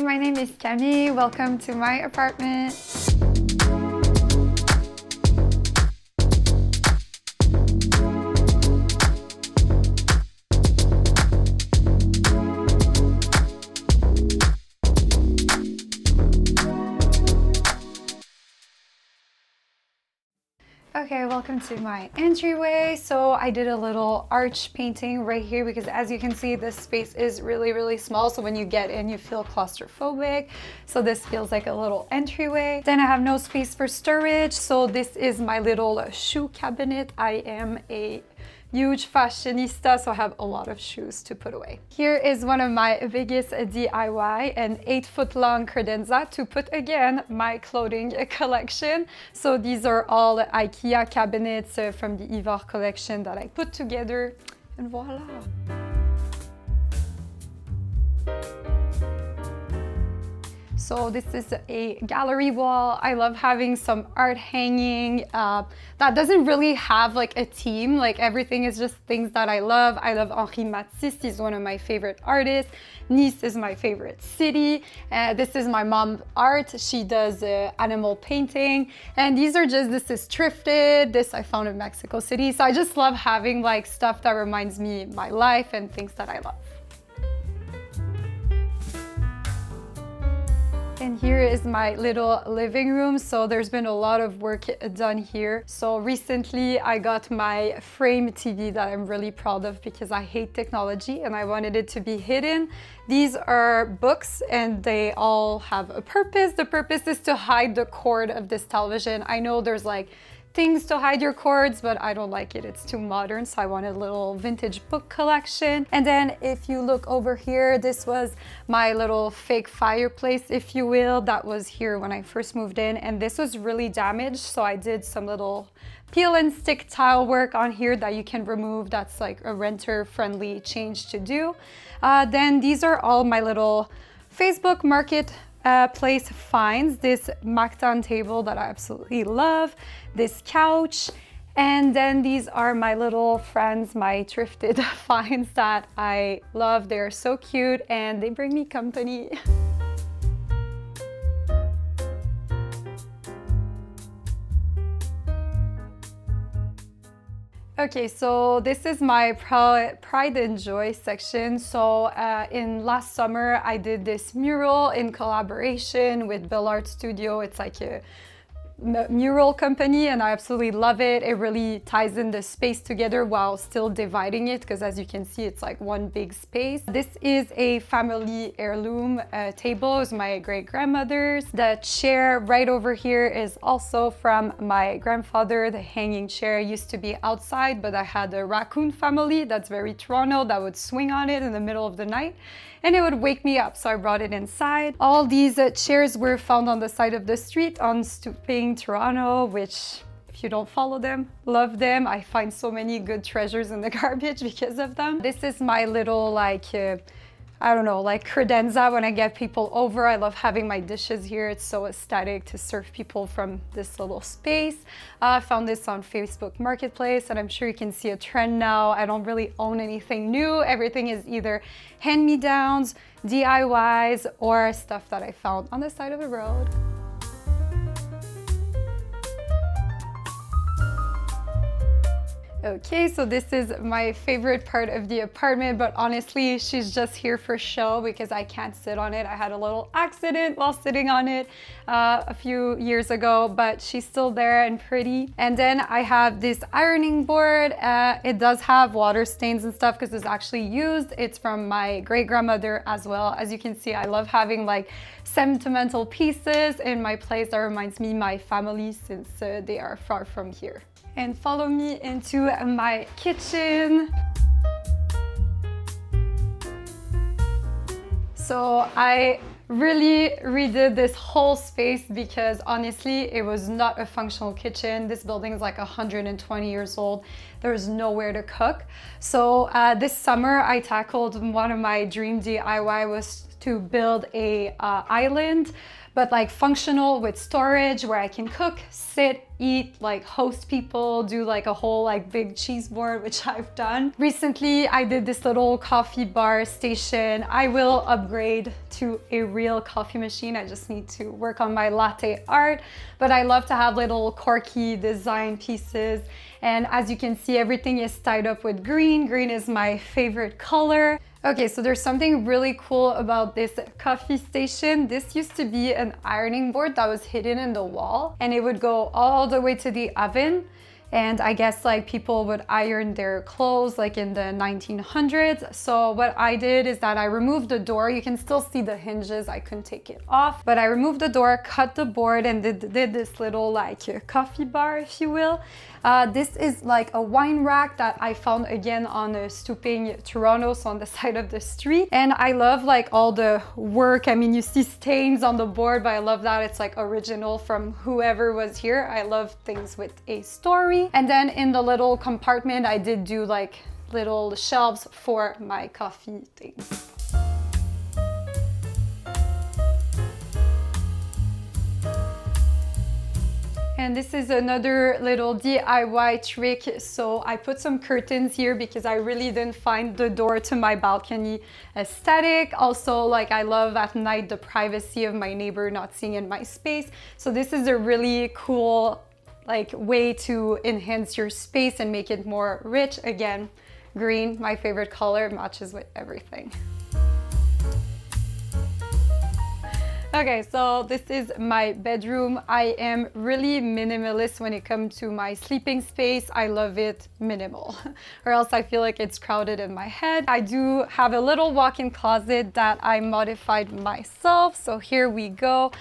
my name is Camille. Welcome to my apartment. Okay, welcome to my entryway. So I did a little arch painting right here because as you can see, this space is really small. So when you get in, you feel claustrophobic. So this feels like a little entryway. Then I have no space for storage. So this is my little shoe cabinet. I am a huge fashionista, so I have a lot of shoes to put away. Here is one of my biggest DIY, an 8-foot-long credenza to put again my clothing collection. So these are all IKEA cabinets from the Ivar collection that I put together, and voila. So this is a gallery wall. I love having some art hanging that doesn't really have like a theme. Like everything is just things that I love. I love Henri Matisse. He's one of my favorite artists. Nice is my favorite city. This is my mom's art. She does animal painting. And these are just, this is thrifted. This I found in Mexico City. So I just love having like stuff that reminds me of my life and things that I love. And here is my little living room. So there's been a lot of work done here. So recently I got my frame TV that I'm really proud of because I hate technology and I wanted it to be hidden. These are books and they all have a purpose. The purpose is to hide the cord of this television. I know there's like things to hide your cords, but I don't like it. It's too modern, so I wanted a little vintage book collection. And then if you look over here, this was my little fake fireplace, if you will, that was here when I first moved in, and this was really damaged, so I did some little peel and stick tile work on here that you can remove. That's like a renter-friendly change to do. Then these are all my little Facebook Market place finds. This Mactan table that I absolutely love, this couch, and then these are my little friends, my thrifted finds that I love. They're so cute and they bring me company. Okay, so this is my Pride and Joy section. So in last summer, I did this mural in collaboration with Bell Art Studio. It's like a mural company and I absolutely love it. It really ties in the space together while still dividing it because as you can see, it's like one big space. This is a family heirloom table. It's my great-grandmother's. The chair right over here is also from my grandfather. The hanging chair used to be outside, but I had a raccoon family that's very Toronto that would swing on it in the middle of the night and it would wake me up, so I brought it inside. All these chairs were found on the side of the street on Stooping, Toronto, which if you don't follow them, love them. I find so many good treasures in the garbage because of them. This is my little like I don't know, like credenza when I get people over. I love having my dishes here. It's so aesthetic to serve people from this little space. I found this on Facebook Marketplace and I'm sure you can see a trend now. I don't really own anything new. Everything is either hand-me-downs, DIYs, or stuff that I found on the side of the road. Okay, so this is my favorite part of the apartment, but honestly, she's just here for show because I can't sit on it. I had a little accident while sitting on it a few years ago, but she's still there and pretty. And then I have this ironing board. It does have water stains and stuff because it's actually used. It's from my great-grandmother as well. As you can see, I love having like sentimental pieces in my place that reminds me of my family since they are far from here. And follow me into my kitchen. So I really redid this whole space because honestly, it was not a functional kitchen. This building is like 120 years old. There's nowhere to cook. So this summer I tackled one of my dream DIY was to build a island, but like functional with storage where I can cook, sit, eat, like host people, do like a whole like big cheese board, which I've done. Recently, I did this little coffee bar station. I will upgrade to a real coffee machine. I just need to work on my latte art, but I love to have little quirky design pieces. And as you can see, everything is tied up with green. Green is my favorite color. Okay, so there's something really cool about this coffee station. This used to be an ironing board that was hidden in the wall, and it would go all the way to the oven. And I guess like people would iron their clothes like in the 1900s. So what I did is that I removed the door. You can still see the hinges. I couldn't take it off, but I removed the door, cut the board, and did this little like coffee bar, if you will. This is like a wine rack that I found again on a stooping Toronto, so on the side of the street. And I love like all the work. I mean, you see stains on the board, but I love that it's like original from whoever was here. I love things with a story. And then in the little compartment, I did do like little shelves for my coffee things. And this is another little DIY trick. So I put some curtains here because I really didn't find the door to my balcony aesthetic. Also, like I love at night the privacy of my neighbor not seeing in my space. So this is a really cool like way to enhance your space and make it more rich. Again, green, my favorite color, matches with everything. Okay, so this is my bedroom. I am really minimalist when it comes to my sleeping space. I love it minimal, or else I feel like it's crowded in my head. I do have a little walk-in closet that I modified myself. So here we go.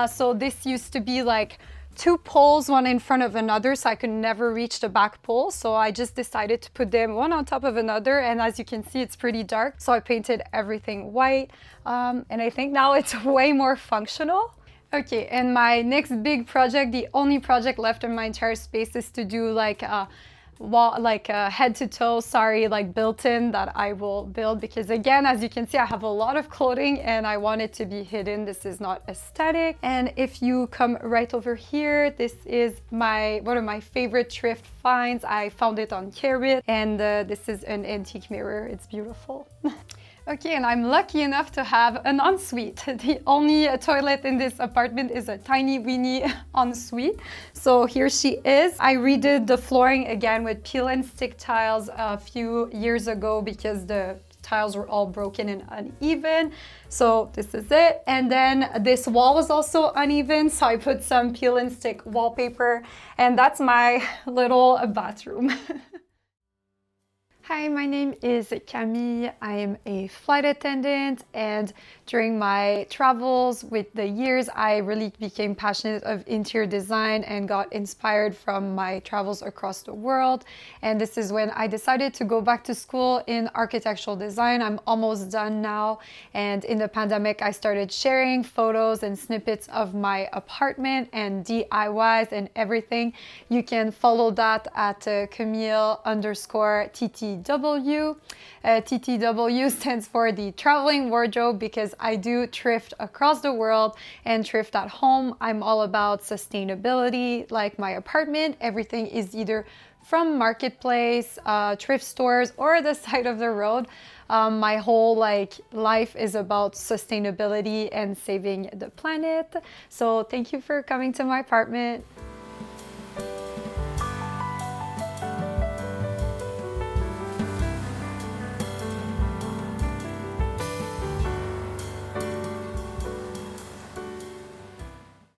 So this used to be like two poles, one in front of another, so I could never reach the back pole. So I just decided to put them one on top of another. And as you can see, it's pretty dark. So I painted everything white. And I think now it's way more functional. Okay, and my next big project, the only project left in my entire space, is to do like a wall, like a head to toe sari, like built-in that I will build, because again, as you can see, I have a lot of clothing and I want it to be hidden. This is not aesthetic. And if you come right over here, this is one of my favorite thrift finds. I found it on Cherished, and this is an antique mirror. It's beautiful. Okay, and I'm lucky enough to have an ensuite. The only toilet in this apartment is a tiny weeny ensuite. So here she is. I redid the flooring again with peel and stick tiles a few years ago because the tiles were all broken and uneven. So this is it. And then this wall was also uneven, so I put some peel and stick wallpaper, and that's my little bathroom. Hi, my name is Camille. I am a flight attendant, and during my travels with the years, I really became passionate of interior design and got inspired from my travels across the world. And this is when I decided to go back to school in architectural design. I'm almost done now. And in the pandemic, I started sharing photos and snippets of my apartment and DIYs and everything. You can follow that at Camille_TTW. TTW stands for the traveling wardrobe, because I do thrift across the world and thrift at home. I'm all about sustainability. Like my apartment, everything is either from marketplace, thrift stores, or the side of the road. My whole life is about sustainability and saving the planet. So thank you for coming to my apartment.